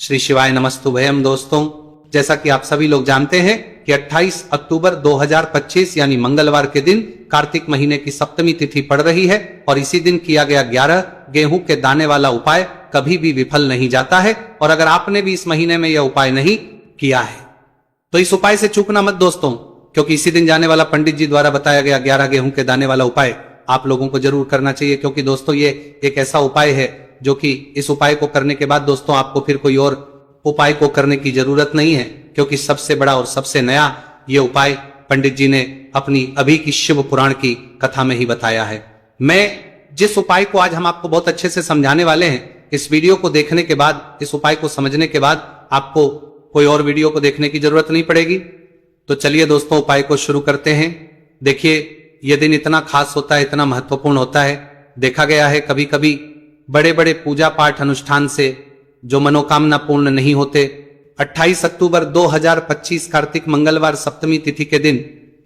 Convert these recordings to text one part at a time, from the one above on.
श्री शिवाय नमस्तुभयम। दोस्तों, जैसा कि आप सभी लोग जानते हैं कि 28 अक्टूबर 2025 यानी मंगलवार के दिन कार्तिक महीने की सप्तमी तिथि पड़ रही है और इसी दिन किया गया 11 गेहूं के दाने वाला उपाय कभी भी विफल नहीं जाता है। और अगर आपने भी इस महीने में यह उपाय नहीं किया है तो इस उपाय से चूकना मत दोस्तों, क्योंकि इसी दिन जाने वाला पंडित जी द्वारा बताया गया 11 गेहूं के दाने वाला उपाय आप लोगों को जरूर करना चाहिए। क्योंकि दोस्तों ये एक ऐसा उपाय है जो कि इस उपाय को करने के बाद दोस्तों आपको फिर कोई और उपाय को करने की जरूरत नहीं है, क्योंकि सबसे बड़ा और सबसे नया ये उपाय पंडित जी ने अपनी अभी की शिव पुराण की कथा में ही बताया है। मैं जिस उपाय को आज हम आपको बहुत अच्छे से समझाने वाले हैं, इस वीडियो को देखने के बाद, इस उपाय को समझने के बाद आपको कोई और वीडियो को देखने की जरूरत नहीं पड़ेगी। तो चलिए दोस्तों उपाय को शुरू करते हैं। देखिए यह दिन इतना खास होता है, इतना महत्वपूर्ण होता है। देखा गया है कभी कभी बड़े बड़े पूजा पाठ अनुष्ठान से जो मनोकामना पूर्ण नहीं होते, 28 अक्टूबर 2025 कार्तिक मंगलवार सप्तमी तिथि के दिन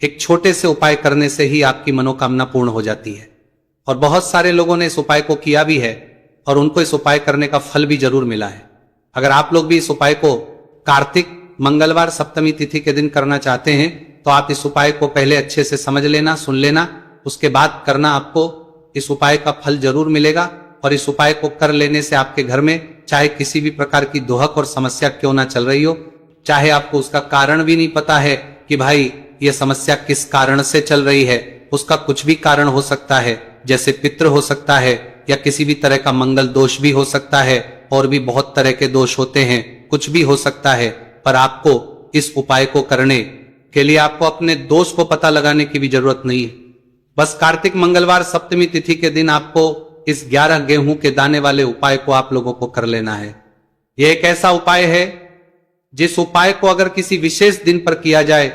एक छोटे से उपाय करने से ही आपकी मनोकामना पूर्ण हो जाती है। और बहुत सारे लोगों ने इस उपाय को किया भी है और उनको इस उपाय करने का फल भी जरूर मिला है। अगर आप लोग भी इस उपाय को कार्तिक मंगलवार सप्तमी तिथि के दिन करना चाहते हैं तो आप इस उपाय को पहले अच्छे से समझ लेना, सुन लेना, उसके बाद करना। आपको इस उपाय का फल जरूर मिलेगा और इस उपाय को कर लेने से आपके घर में चाहे किसी भी प्रकार की दोहक और समस्या क्यों ना चल रही हो, चाहे आपको उसका कारण भी नहीं पता है कि भाई ये समस्या किस कारण से चल रही है, उसका कुछ भी कारण हो सकता है, जैसे पितृ हो सकता है या किसी भी तरह का मंगल दोष भी हो सकता है, और भी बहुत तरह के दोष होते हैं, कुछ भी हो सकता है। पर आपको इस उपाय को करने के लिए आपको अपने दोष को पता लगाने की भी जरूरत नहीं है। बस कार्तिक मंगलवार सप्तमी तिथि के दिन आपको इस 11 गेहूं के दाने वाले उपाय को आप लोगों को कर लेना है। यह एक ऐसा उपाय है जिस उपाय को अगर किसी विशेष दिन पर किया जाए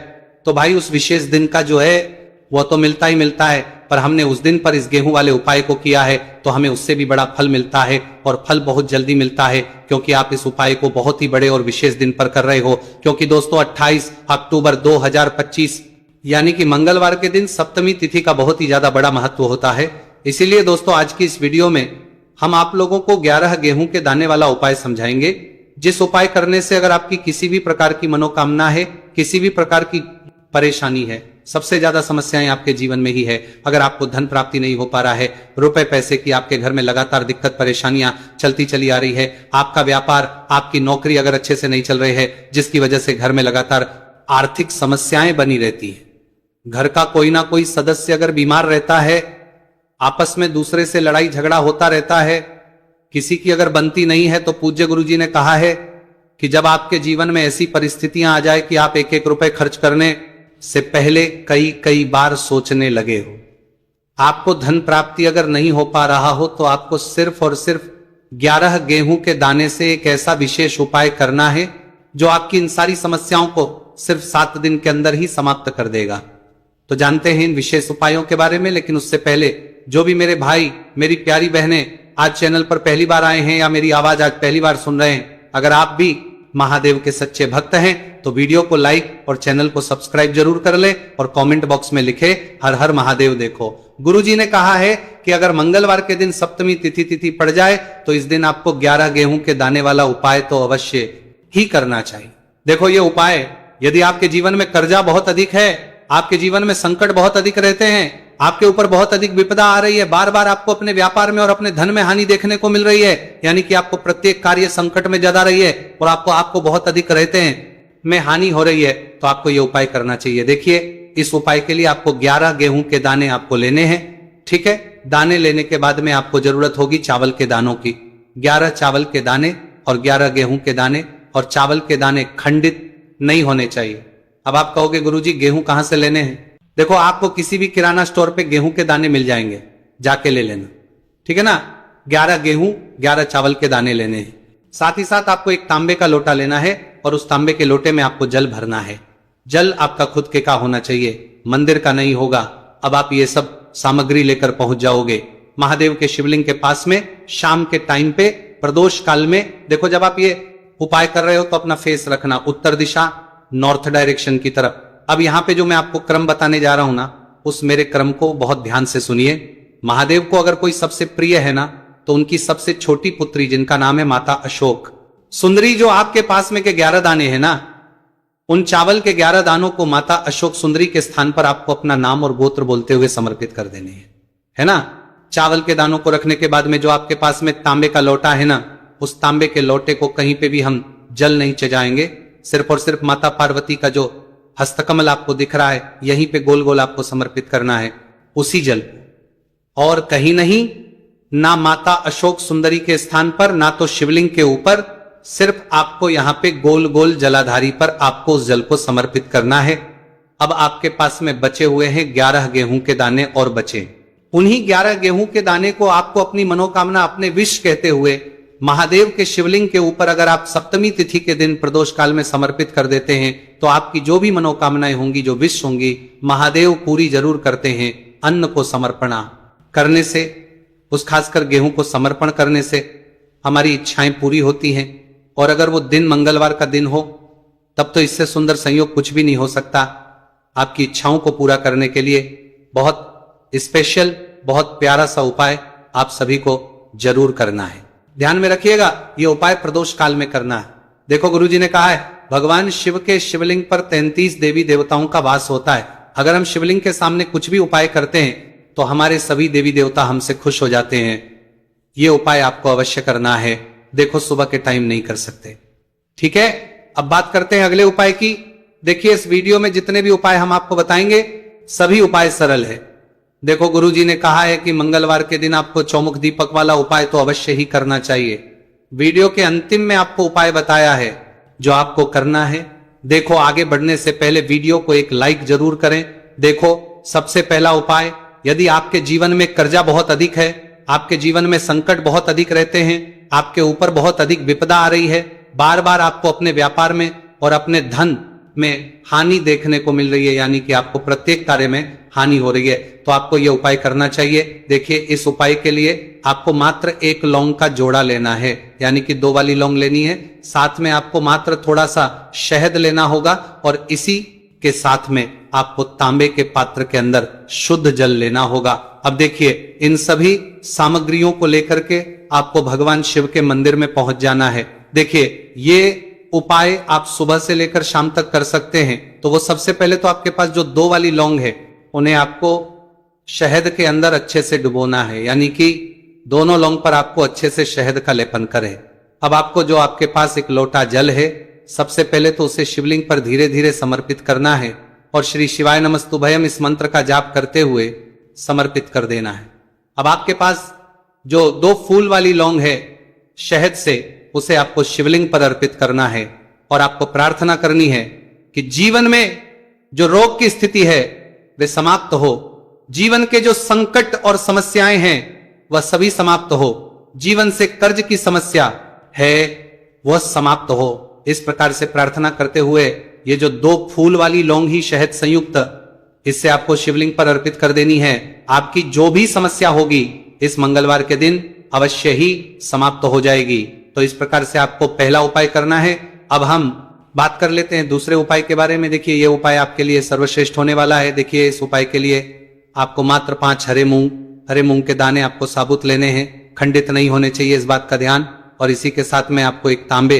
तो भाई उस विशेष दिन का जो है वह तो मिलता ही मिलता है, पर हमने उस दिन पर इस गेहूं वाले उपाय को किया है तो हमें उससे भी बड़ा फल मिलता है, और फल बहुत जल्दी मिलता है क्योंकि आप इस उपाय को बहुत ही बड़े और विशेष दिन पर कर रहे हो। क्योंकि दोस्तों 28 अक्टूबर 2025 यानी कि मंगलवार के दिन सप्तमी तिथि का बहुत ही ज्यादा बड़ा महत्व होता है। इसीलिए दोस्तों आज की इस वीडियो में हम आप लोगों को 11 गेहूं के दाने वाला उपाय समझाएंगे, जिस उपाय करने से अगर आपकी किसी भी प्रकार की मनोकामना है, किसी भी प्रकार की परेशानी है, सबसे ज्यादा समस्याएं आपके जीवन में ही है। अगर आपको धन प्राप्ति नहीं हो पा रहा है, रुपए पैसे की आपके घर में लगातार दिक्कत परेशानियां चलती चली आ रही है, आपका व्यापार, आपकी नौकरी अगर अच्छे से नहीं चल रही है, जिसकी वजह से घर में लगातार आर्थिक समस्याएं बनी रहती है, घर का कोई ना कोई सदस्य अगर बीमार रहता है, आपस में दूसरे से लड़ाई झगड़ा होता रहता है, किसी की अगर बनती नहीं है, तो पूज्य गुरुजी ने कहा है कि जब आपके जीवन में ऐसी परिस्थितियां आ जाए कि आप एक एक रुपए खर्च करने से पहले कई कई बार सोचने लगे हो, आपको धन प्राप्ति अगर नहीं हो पा रहा हो, तो आपको सिर्फ और सिर्फ 11 गेहूं के दाने से एक ऐसा विशेष उपाय करना है जो आपकी इन सारी समस्याओं को सिर्फ 7 दिन के अंदर ही समाप्त कर देगा। तो जानते हैं इन विशेष उपायों के बारे में, लेकिन उससे पहले जो भी मेरे भाई, मेरी प्यारी बहनें आज चैनल पर पहली बार आए हैं या मेरी आवाज आज पहली बार सुन रहे हैं, अगर आप भी महादेव के सच्चे भक्त हैं तो वीडियो को लाइक और चैनल को सब्सक्राइब जरूर कर ले और कमेंट बॉक्स में लिखे हर हर महादेव। देखो गुरुजी ने कहा है कि अगर मंगलवार के दिन सप्तमी तिथि पड़ जाए तो इस दिन आपको 11 गेहूं के दाने वाला उपाय तो अवश्य ही करना चाहिए। देखो ये उपाय, यदि आपके जीवन में कर्जा बहुत अधिक है, आपके जीवन में संकट बहुत अधिक रहते हैं, आपके ऊपर बहुत अधिक विपदा आ रही है, बार बार आपको अपने व्यापार में और अपने धन में हानि देखने को मिल रही है, यानी कि आपको प्रत्येक कार्य संकट में ज्यादा रही है और आपको बहुत अधिक रहते हैं में हानि हो रही है, तो आपको यह उपाय करना चाहिए। देखिए इस उपाय के लिए आपको 11 गेहूं के दाने आपको लेने हैं, ठीक है। दाने लेने के बाद में आपको जरूरत होगी चावल के दानों की। 11 चावल के दाने और 11 गेहूं के दाने, और चावल के दाने खंडित नहीं होने चाहिए। अब आप कहोगे गुरुजी गेहूं कहां से लेने हैं? देखो आपको किसी भी किराना स्टोर पे गेहूं के दाने मिल जाएंगे, जाके ले लेना, ठीक है ना। 11 गेहूं 11 चावल के दाने लेने हैं। साथ ही साथ आपको एक तांबे का लोटा लेना है और उस तांबे के लोटे में आपको जल भरना है। जल आपका खुद के का होना चाहिए, मंदिर का नहीं होगा। अब आप ये सब सामग्री लेकर पहुंच जाओगे महादेव के शिवलिंग के पास में शाम के टाइम पे प्रदोष काल में। देखो जब आप ये उपाय कर रहे हो तो अपना फेस रखना उत्तर दिशा, नॉर्थ डायरेक्शन की तरफ। अब यहां पे जो मैं आपको क्रम बताने जा रहा हूं ना, उस मेरे क्रम को बहुत ध्यान से सुनिए। महादेव को अगर कोई सबसे प्रिय है ना, तो उनकी सबसे छोटी पुत्री जिनका नाम है माता अशोक, सुंदरी जो आपके पास में के 11 दाने हैं ना, उन चावल के 11 दानों को माता अशोक सुंदरी के स्थान पर आपको अपना नाम और गोत्र बोलते हुए समर्पित कर देने हैं, है ना। चावल के दानों को रखने के बाद में जो आपके पास में तांबे का लोटा है ना, उस तांबे के लोटे को कहीं पे भी हम जल नहीं चढ़ाएंगे, सिर्फ और सिर्फ माता पार्वती का जो हस्तकमल आपको दिख रहा है यहीं पे गोल गोल आपको समर्पित करना है उसी जल को, और कहीं नहीं, ना माता अशोक सुंदरी के स्थान पर, ना तो शिवलिंग के ऊपर, सिर्फ आपको यहां पे गोल गोल जलाधारी पर आपको उस जल को समर्पित करना है। अब आपके पास में बचे हुए हैं 11 गेहूं के दाने और बचे, उन्हीं 11 गेहूं के दाने को आपको अपनी मनोकामना, अपने विश कहते हुए महादेव के शिवलिंग के ऊपर अगर आप सप्तमी तिथि के दिन प्रदोष काल में समर्पित कर देते हैं तो आपकी जो भी मनोकामनाएं होंगी, जो विश होंगी, महादेव पूरी जरूर करते हैं। अन्न को समर्पण करने से, उस खासकर गेहूं को समर्पण करने से हमारी इच्छाएं पूरी होती हैं, और अगर वो दिन मंगलवार का दिन हो तब तो इससे सुंदर संयोग कुछ भी नहीं हो सकता। आपकी इच्छाओं को पूरा करने के लिए बहुत स्पेशल, बहुत प्यारा सा उपाय आप सभी को जरूर करना है। ध्यान में रखिएगा, ये उपाय प्रदोष काल में करना है। देखो गुरुजी ने कहा है भगवान शिव के शिवलिंग पर 33 देवी देवताओं का वास होता है। अगर हम शिवलिंग के सामने कुछ भी उपाय करते हैं तो हमारे सभी देवी देवता हमसे खुश हो जाते हैं। ये उपाय आपको अवश्य करना है। देखो सुबह के टाइम नहीं कर सकते, ठीक है। अब बात करते हैं अगले उपाय की। देखिए इस वीडियो में जितने भी उपाय हम आपको बताएंगे सभी उपाय सरल है। देखो गुरुजी ने कहा है कि मंगलवार के दिन आपको चौमुख दीपक वाला उपाय तो अवश्य ही करना चाहिए। वीडियो के अंतिम में आपको उपाय बताया है जो आपको करना है। देखो आगे बढ़ने से पहले वीडियो को एक लाइक जरूर करें। देखो सबसे पहला उपाय, यदि आपके जीवन में कर्जा बहुत अधिक है, आपके जीवन में संकट बहुत अधिक रहते हैं, आपके ऊपर बहुत अधिक विपदा आ रही है, बार बार आपको अपने व्यापार में और अपने धन में हानि देखने को मिल रही है, यानी कि आपको प्रत्येक कार्य में हानि हो रही है, तो आपको यह उपाय करना चाहिए। देखिए इस उपाय के लिए आपको मात्र 1 लौंग का जोड़ा लेना है, यानी कि 2 वाली लौंग लेनी है। साथ में आपको मात्र थोड़ा सा शहद लेना होगा, और इसी के साथ में आपको तांबे के पात्र के अंदर शुद्ध जल लेना होगा। अब देखिए इन सभी सामग्रियों को लेकर के आपको भगवान शिव के मंदिर में पहुंच जाना है। देखिए ये उपाय आप सुबह से लेकर शाम तक कर सकते हैं। तो वो सबसे पहले तो आपके पास जो 2 वाली लौंग है उन्हें आपको शहद के अंदर अच्छे से डुबोना है, यानी कि दोनों लौंग पर आपको अच्छे से शहद का लेपन करें। अब आपको जो आपके पास एक लोटा जल है, सबसे पहले तो उसे शिवलिंग पर धीरे धीरे समर्पित करना है, और श्री शिवाय नमस्तुभयम इस मंत्र का जाप करते हुए समर्पित कर देना है। अब आपके पास जो 2 फूल वाली लौंग है शहद से, उसे आपको शिवलिंग पर अर्पित करना है, और आपको प्रार्थना करनी है कि जीवन में जो रोग की स्थिति है वे समाप्त हो, जीवन के जो संकट और समस्याएं हैं वह सभी समाप्त हो, जीवन से कर्ज की समस्या है वह समाप्त हो। इस प्रकार से प्रार्थना करते हुए ये जो 2 फूल वाली लौंग ही शहद संयुक्त, इससे आपको शिवलिंग पर अर्पित कर देनी है। आपकी जो भी समस्या होगी इस मंगलवार के दिन अवश्य ही समाप्त हो जाएगी। तो इस प्रकार से आपको पहला उपाय करना है। अब हम बात कर लेते हैं दूसरे उपाय के बारे में। देखिए ये उपाय आपके लिए सर्वश्रेष्ठ होने वाला है। देखिए इस उपाय के लिए आपको मात्र 5 हरे मूंग के दाने आपको साबुत लेने हैं, खंडित नहीं होने चाहिए, इस बात का ध्यान। और इसी के साथ में आपको एक तांबे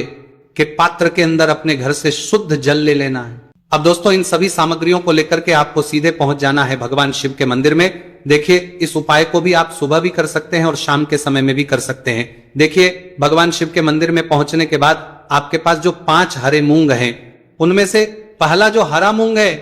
के पात्र के अंदर अपने घर से शुद्ध जल ले लेना है। अब दोस्तों इन सभी सामग्रियों को लेकर के आपको सीधे पहुंच जाना है भगवान शिव के मंदिर में। देखिए इस उपाय को भी आप सुबह भी कर सकते हैं और शाम के समय में भी कर सकते हैं। देखिए भगवान शिव के मंदिर में पहुंचने के बाद आपके पास जो 5 हरे मूंग हैं, उनमें से पहला जो हरा मूंग है,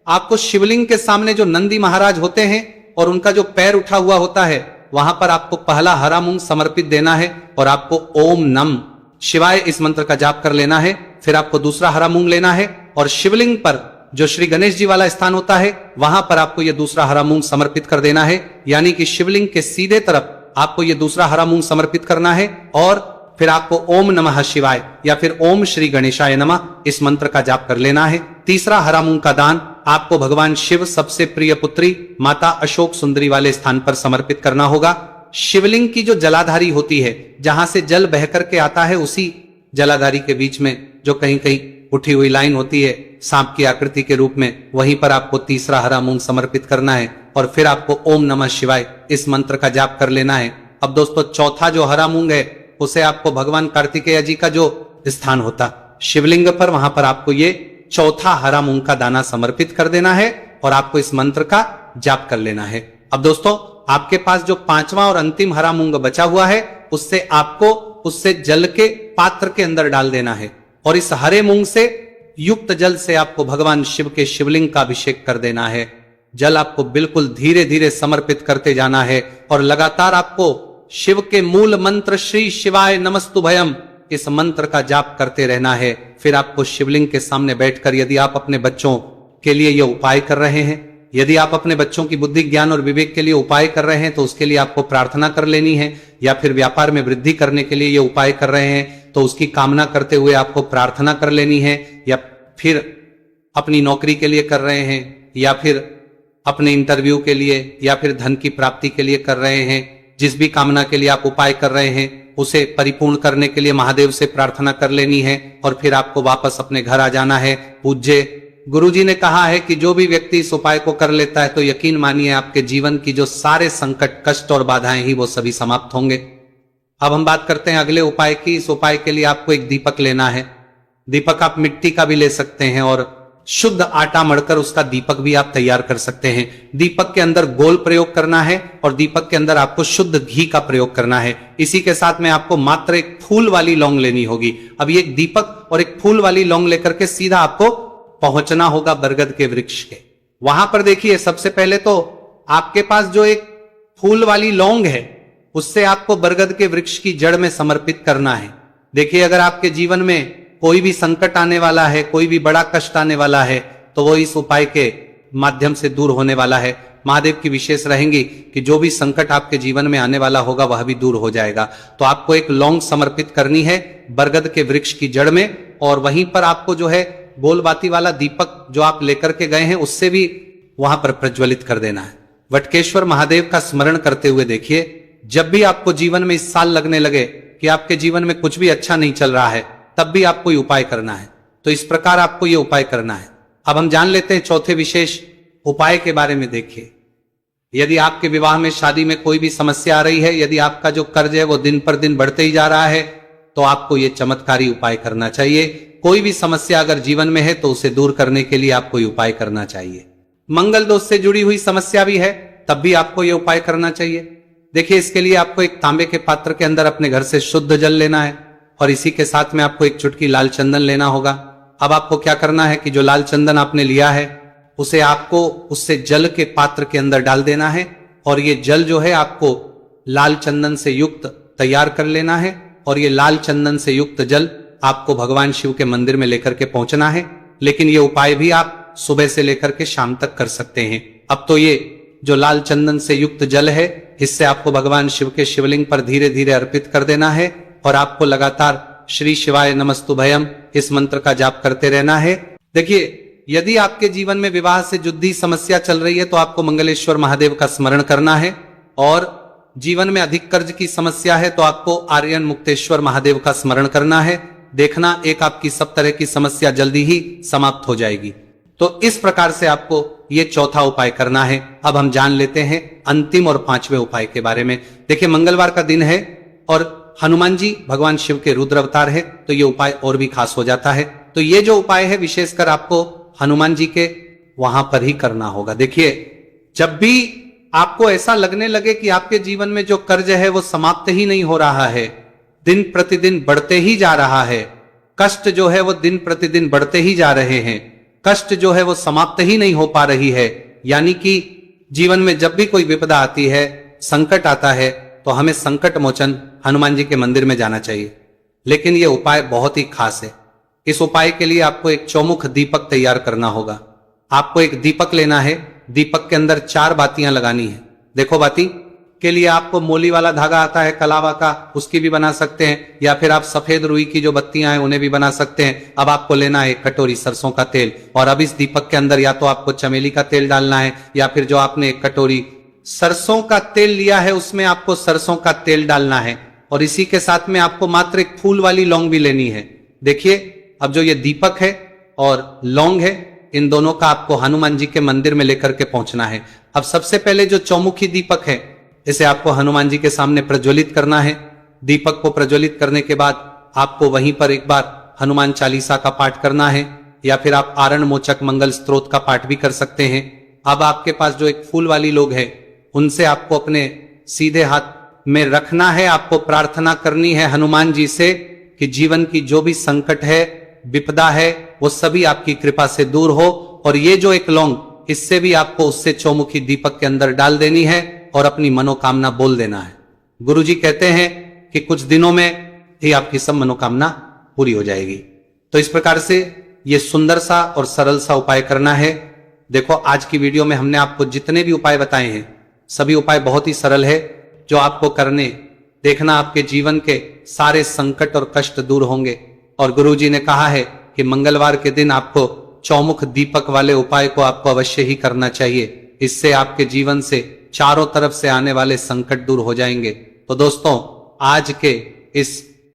आपको शिवलिंग के सामने जो नंदी महाराज होते हैं और उनका जो पैर उठा हुआ होता है, वहां पर आपको पहला हरा मूंग समर्पित देना है, और आपको ओम नम शिवाय इस मंत्र का जाप कर लेना है। फिर आपको दूसरा हरा मूंग लेना है, और शिवलिंग पर जो श्री गणेश जी वाला स्थान होता है वहां पर आपको यह दूसरा हरा मूंग समर्पित कर देना है, यानी कि शिवलिंग के सीधे तरफ आपको यह दूसरा हरा मूंग समर्पित करना है। और फिर आपको ओम नमः शिवाय या फिर ओम श्री गणेशाय नमः इस मंत्र का जाप कर लेना है। तीसरा हरा मूंग का दान आपको भगवान शिव सबसे प्रिय पुत्री माता अशोक सुंदरी वाले स्थान पर समर्पित करना होगा। शिवलिंग की जो जलाधारी होती है, जहां से जल बहकर के आता है, उसी जलाधारी के बीच में जो कहीं कहीं उठी हुई लाइन होती है सांप की आकृति के रूप में, वहीं पर आपको तीसरा हरा मूंग समर्पित करना है, और फिर आपको ओम नमः शिवाय इस मंत्र का जाप कर लेना है। अब दोस्तों चौथा जो हरा मूंग है उसे आपको भगवान कार्तिकेय जी का जो स्थान होता शिवलिंग पर, वहां पर आपको ये चौथा हरा मूंग का दाना समर्पित कर देना है और आपको इस मंत्र का जाप कर लेना है। अब दोस्तों, आपके पास जो पांचवा और अंतिम हरा मूंग बचा हुआ है, उससे जल के पात्र के अंदर डाल देना है और इस हरे मूंग से युक्त जल से आपको भगवान शिव के शिवलिंग का अभिषेक कर देना है। जल आपको बिल्कुल धीरे धीरे समर्पित करते जाना है और लगातार आपको शिव के मूल मंत्र श्री शिवाय नमस्तुभयम इस मंत्र का जाप करते रहना है। फिर आपको शिवलिंग के सामने बैठकर, यदि आप अपने बच्चों के लिए यह उपाय कर रहे हैं, यदि आप अपने बच्चों की बुद्धि ज्ञान और विवेक के लिए उपाय कर रहे हैं तो उसके लिए आपको प्रार्थना कर लेनी है, या फिर व्यापार में वृद्धि करने के लिए ये उपाय कर रहे हैं तो उसकी कामना करते हुए आपको प्रार्थना कर लेनी है, या फिर अपनी नौकरी के लिए कर रहे हैं, या फिर अपने इंटरव्यू के लिए, या फिर धन की प्राप्ति के लिए कर रहे हैं। जिस भी कामना के लिए आप उपाय कर रहे हैं उसे परिपूर्ण करने के लिए महादेव से प्रार्थना कर लेनी है और फिर आपको वापस अपने घर आ जाना है। पूज्य गुरुजी ने कहा है कि जो भी व्यक्ति इस उपाय को कर लेता है तो यकीन मानिए आपके जीवन की जो सारे संकट, कष्ट और बाधाएं ही वो सभी समाप्त होंगे। अब हम बात करते हैं अगले उपाय की। इस उपाय के लिए आपको एक दीपक लेना है। दीपक आप मिट्टी का भी ले सकते हैं और शुद्ध आटा मढ़कर उसका दीपक भी आप तैयार कर सकते हैं। दीपक के अंदर गोल प्रयोग करना है और दीपक के अंदर आपको शुद्ध घी का प्रयोग करना है। इसी के साथ में आपको मात्र एक फूल वाली लौंग लेनी होगी। अब ये एक दीपक और एक फूल वाली लौंग लेकर के सीधा आपको पहुंचना होगा बरगद के वृक्ष के। वहां पर देखिए, सबसे पहले तो आपके पास जो एक फूल वाली लौंग है उससे आपको बरगद के वृक्ष की जड़ में समर्पित करना है। देखिए, अगर आपके जीवन में कोई भी संकट आने वाला है, कोई भी बड़ा कष्ट आने वाला है तो वो इस उपाय के माध्यम से दूर होने वाला है। महादेव की विशेष रहेंगी कि जो भी संकट आपके जीवन में आने वाला होगा वह भी दूर हो जाएगा। तो आपको एक लौंग समर्पित करनी है बरगद के वृक्ष की जड़ में, और वहीं पर आपको जो है गोलबाती वाला दीपक जो आप लेकर के गए हैं उससे भी वहां पर प्रज्वलित कर देना है। वटकेश्वर महादेव का स्मरण करते हुए देखिए, जब भी आपको जीवन में इस साल लगने लगे कि आपके जीवन में कुछ भी अच्छा नहीं चल रहा है, तब भी आपको ये उपाय करना है। तो इस प्रकार आपको ये उपाय करना है। अब हम जान लेते हैं चौथे विशेष उपाय के बारे में। देखिए, यदि आपके विवाह में, शादी में कोई भी समस्या आ रही है, यदि आपका जो कर्ज है वो दिन पर दिन बढ़ते ही जा रहा है, तो आपको ये चमत्कारी उपाय करना चाहिए। कोई भी समस्या अगर जीवन में है तो उसे दूर करने के लिए आपको ये उपाय करना चाहिए। मंगल दोष से जुड़ी हुई समस्या भी है तब भी आपको ये उपाय करना चाहिए। देखिए, इसके लिए आपको एक तांबे के पात्र के अंदर अपने घर से शुद्ध जल लेना है और इसी के साथ में आपको एक चुटकी लाल चंदन लेना होगा। अब आपको क्या करना है कि जो लाल चंदन आपने लिया है उसे आपको उससे जल के पात्र के अंदर डाल देना है और ये जल जो है आपको लाल चंदन से युक्त तैयार कर लेना है और ये लाल चंदन से युक्त जल आपको भगवान शिव के मंदिर में लेकर के पहुंचना है। लेकिन ये उपाय भी आप सुबह से लेकर के शाम तक कर सकते हैं। अब तो ये जो लाल चंदन से युक्त जल है इससे आपको भगवान शिव के शिवलिंग पर धीरे धीरे अर्पित कर देना है और आपको लगातार श्री शिवाय नमस्तुभयम इस मंत्र का जाप करते रहना है। देखिए, यदि आपके जीवन में विवाह से जुड़ी समस्या चल रही है तो आपको मंगलेश्वर महादेव का स्मरण करना है, और जीवन में अधिक कर्ज की समस्या है तो आपको आर्यन मुक्तेश्वर महादेव का स्मरण करना है। देखना, एक आपकी सब तरह की समस्या जल्दी ही समाप्त हो जाएगी। तो इस प्रकार से आपको ये चौथा उपाय करना है। अब हम जान लेते हैं अंतिम और पांचवें उपाय के बारे में। देखिए, मंगलवार का दिन है और हनुमान जी भगवान शिव के रुद्र अवतार है तो ये उपाय और भी खास हो जाता है। तो ये जो उपाय है विशेषकर आपको हनुमान जी के वहां पर ही करना होगा। देखिए, जब भी आपको ऐसा लगने लगे कि आपके जीवन में जो कर्ज है वो समाप्त ही नहीं हो रहा है, दिन प्रतिदिन बढ़ते ही जा रहा है, कष्ट जो है वो दिन प्रतिदिन बढ़ते ही जा रहे हैं, कष्ट जो है वो समाप्त ही नहीं हो पा रही है, यानी कि जीवन में जब भी कोई विपदा आती है, संकट आता है, तो हमें संकट मोचन हनुमान जी के मंदिर में जाना चाहिए। लेकिन यह उपाय बहुत ही खास है। इस उपाय के लिए आपको एक चौमुख दीपक तैयार करना होगा। आपको एक दीपक लेना है, दीपक के अंदर 4 बातियां लगानी है। देखो, बाती के लिए आपको मोली वाला धागा आता है कलावा का, उसकी भी बना सकते हैं, या फिर आप सफेद रुई की जो बत्तियां हैं उन्हें भी बना सकते हैं। अब आपको लेना है 1 कटोरी सरसों का तेल, और अब इस दीपक के अंदर या तो आपको चमेली का तेल डालना है या फिर जो आपने 1 कटोरी सरसों का तेल लिया है उसमें आपको सरसों का तेल डालना है, और इसी के साथ में आपको मात्र एक फूल वाली लौंग भी लेनी है। देखिए, अब जो ये दीपक है और लौंग है, इन दोनों का आपको हनुमान जी के मंदिर में लेकर के पहुंचना है। अब सबसे पहले जो चौमुखी दीपक है इसे आपको हनुमान जी के सामने प्रज्वलित करना है। दीपक को प्रज्वलित करने के बाद आपको वहीं पर एक बार हनुमान चालीसा का पाठ करना है, या फिर आप आरण मोचक मंगल स्तोत्र का पाठ भी कर सकते हैं। अब आपके पास जो एक फूल वाली लोग हैं, उनसे आपको अपने सीधे हाथ में रखना है। आपको प्रार्थना करनी है हनुमान जी से कि जीवन की जो भी संकट है, विपदा है, वो सभी आपकी कृपा से दूर हो। और ये जो एक लौंग, इससे भी आपको उससे चौमुखी दीपक के अंदर डाल देनी है और अपनी मनोकामना बोल देना है। गुरुजी कहते हैं कि कुछ दिनों में ही आपकी सब मनोकामना पूरी हो जाएगी। तो इस प्रकार से ये सुंदर सा और सरल सा उपाय करना है। देखो, आज की वीडियो में हमने आपको जितने भी उपाय बताए हैं, सभी उपाय बहुत ही सरल है, जो आपको करने देखना आपके जीवन के सारे संकट और कष्ट दूर होंगे। और गुरुजी ने कहा है कि मंगलवार के दिन आपको चौमुख दीपक वाले उपाय को आपको अवश्य ही करना चाहिए। इससे आपके जीवन से चारों तरफ से आने वाले संकट दूर हो जाएंगे। तो दोस्तों, आज के इस